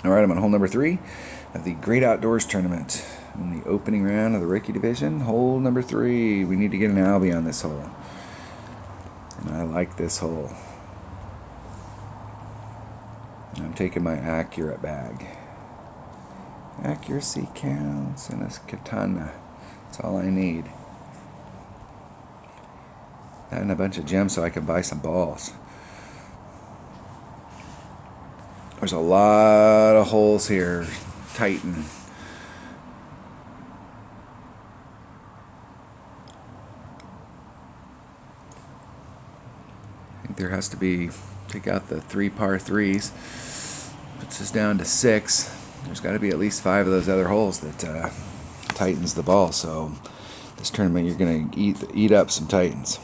All right, I'm on hole number 3 of the Great Outdoors Tournament in the opening round of the Rookie Division. Hole number 3. We need to get an Albie on this hole. And I like this hole. And I'm taking my accurate bag. Accuracy counts and a katana. That's all I need. That and a bunch of gems so I can buy some balls. There's a lot of holes here. Titan. I think there has to be, take out the 3 par 3s. Puts us down to 6. There's got to be at least 5 of those other holes that tightens the ball. So this tournament you're going to eat up some Titans.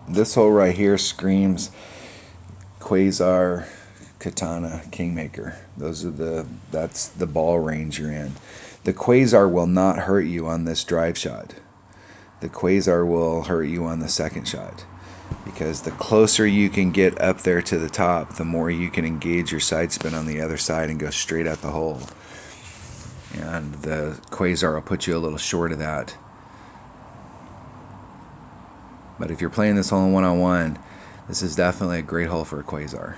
This hole right here screams Quasar, Katana, Kingmaker. That's the ball range you're in. The Quasar will not hurt you on this drive shot. The Quasar will hurt you on the second shot, because the closer you can get up there to the top, the more you can engage your side spin on the other side and go straight at the hole. And the Quasar will put you a little short of that. But if you're playing this hole in one-on-one, this is definitely a great hole for a Quasar.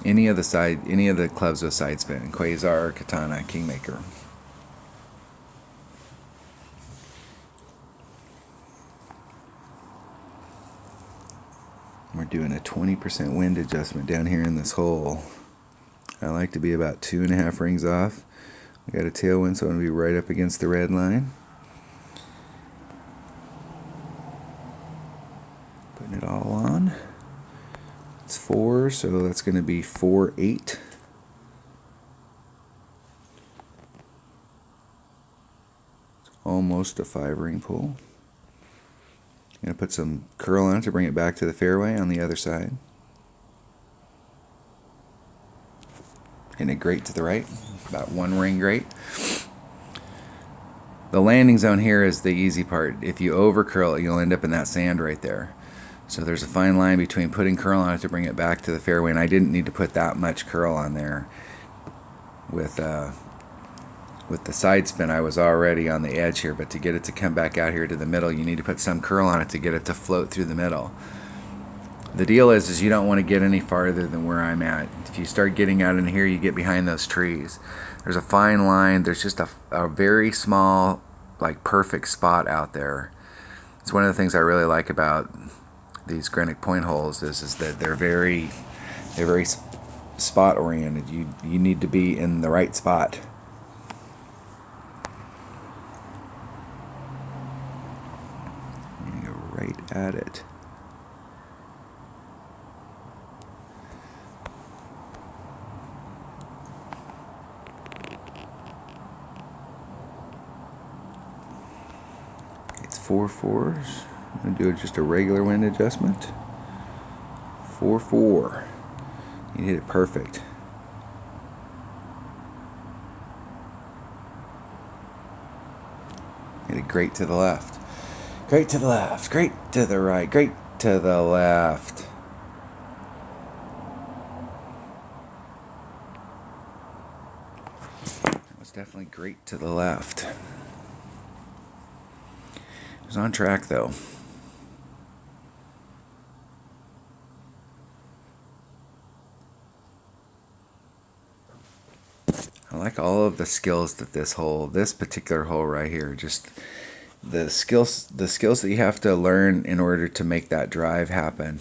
Any of the clubs with side spin, Quasar, Katana, Kingmaker. We're doing a 20% wind adjustment down here in this hole. I like to be about 2.5 rings off. I got a tailwind, so I'm going to be right up against the red line. Putting it all on. It's 4, so that's going to be 4-8. It's almost a 5-ring pull. I'm going to put some curl on it to bring it back to the fairway on the other side. Hitting it great to the right, about 1 ring great. The landing zone here is the easy part. If you over curl it, you'll end up in that sand right there. So there's a fine line between putting curl on it to bring it back to the fairway, and I didn't need to put that much curl on there. With the side spin, I was already on the edge here, but to get it to come back out here to the middle, you need to put some curl on it to get it to float through the middle. The deal is you don't want to get any farther than where I'm at. If you start getting out in here, you get behind those trees. There's a fine line. There's just a very small, like, perfect spot out there. It's one of the things I really like about these Greenock Point holes is that they're very spot oriented. You need to be in the right spot. You go right at it. It's 4 4s. I'm going to do just a regular wind adjustment. 4-4. You hit it perfect. Hit it great to the left. Great to the left. Great to the right. Great to the left. That was definitely great to the left. It was on track though. I like all of the skills that this particular hole right here, just the skills that you have to learn in order to make that drive happen,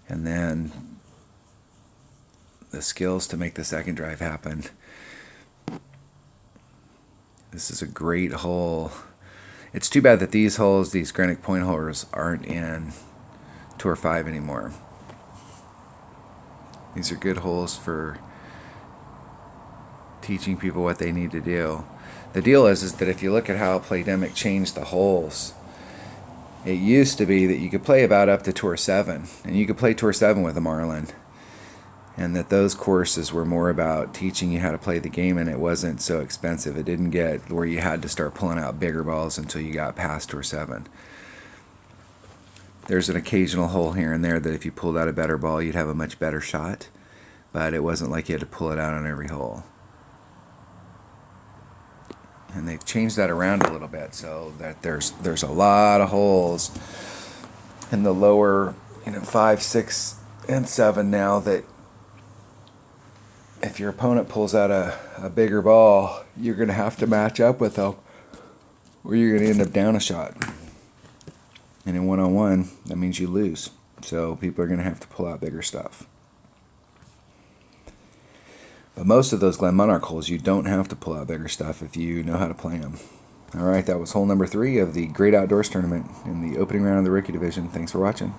and then the skills to make the second drive happen. This is a great hole. It's too bad that these Greenock Point holes, aren't in Tour 5 anymore. These are good holes for teaching people what they need to do. The deal is that if you look at how Playdemic changed the holes, it used to be that you could play about up to Tour 7, and you could play Tour 7 with a Marlin, and that those courses were more about teaching you how to play the game, and it wasn't so expensive. It didn't get where you had to start pulling out bigger balls until you got past Tour 7. There's an occasional hole here and there that if you pulled out a better ball, you'd have a much better shot. But it wasn't like you had to pull it out on every hole. And they've changed that around a little bit so that there's a lot of holes in the lower, 5, 6, and 7 now, that if your opponent pulls out a bigger ball, you're going to have to match up with them, or you're going to end up down a shot. And in one-on-one, that means you lose. So people are going to have to pull out bigger stuff. But most of those Glen Monarch holes, you don't have to pull out bigger stuff if you know how to play them. All right, that was hole number 3 of the Great Outdoors Tournament in the opening round of the Rookie Division. Thanks for watching.